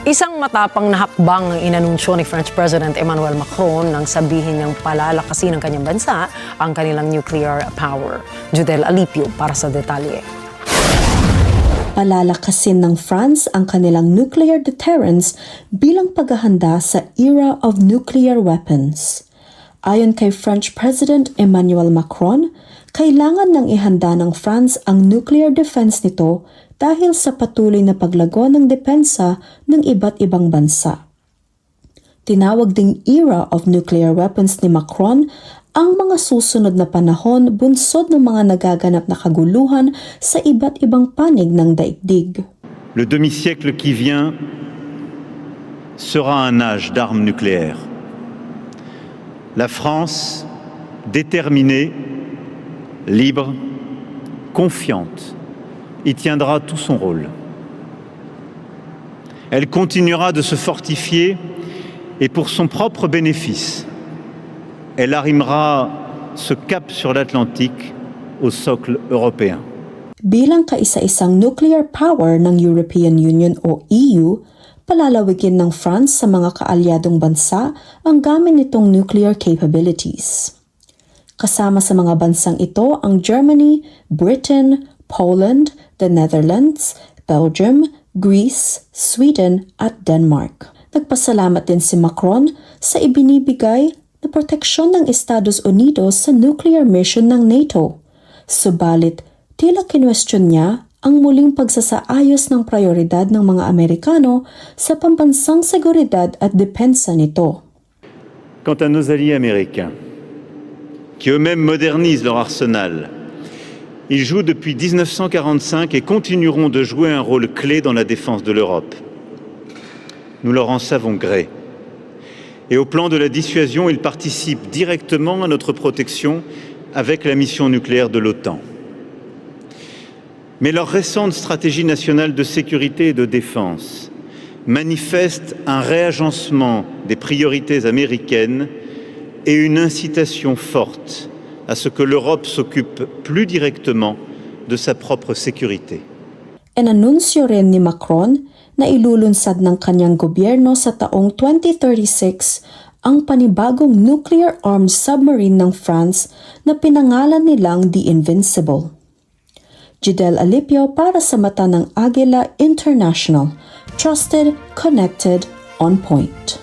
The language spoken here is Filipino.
Isang matapang na hakbang ang inanunsyo ni French President Emmanuel Macron nang sabihin niyang palalakasin ng kanyang bansa ang kanilang nuclear power. Judel Alipio para sa detalye. Palalakasin ng France ang kanilang nuclear deterrence bilang paghahanda sa era of nuclear weapons. Ayon kay French President Emmanuel Macron, kailangan nang ihanda ng France ang nuclear defense nito dahil sa patuloy na paglago ng depensa ng iba't ibang bansa. Tinawag ding era of nuclear weapons ni Macron ang mga susunod na panahon bunsod ng mga nagaganap na kaguluhan sa iba't ibang panig ng daigdig. Le demi-siècle qui vient sera un âge d'armes nucléaires. La France, déterminée, libre, confiante, y tiendra tout son rôle. Elle continuera de se fortifier et pour son propre bénéfice, elle arrimera ce cap sur l'Atlantique au socle européen. Bilang kaisa-isang nuclear power ng European Union o EU, palalawigin ng France sa mga kaalyadong bansa ang gamit nitong nuclear capabilities. Kasama sa mga bansang ito ang Germany, Britain, Poland, the Netherlands, Belgium, Greece, Sweden at Denmark. Nagpasalamat din si Macron sa ibinibigay na proteksyon ng Estados Unidos sa nuclear mission ng NATO. Subalit, tila kinwestiyon niya ang muling pagsasaayos ng prioridad ng mga Amerikano sa pambansang seguridad at depensa nito. Quant à nos alliés américains, qui eux-mêmes modernisent leur arsenal, ils jouent depuis 1945 et continueront de jouer un rôle clé dans la défense de l'Europe. Nous leur en savons gré. Et au plan de la dissuasion, ils participent directement à notre protection avec la mission nucléaire de l'OTAN. Mais leur récente stratégie nationale de sécurité et de défense manifeste un réagencement des priorités américaines et une incitation forte à ce que l'Europe s'occupe plus directement de sa propre sécurité. Inanunsyo rin ni Macron na ilulunsad ng kanyang gobyerno sa taong 2036 ang panibagong nuclear-armed submarine ng France na pinangalan nilang The Invincible. Judel Alipio para sa mata ng Agila International. Trusted, connected, on point.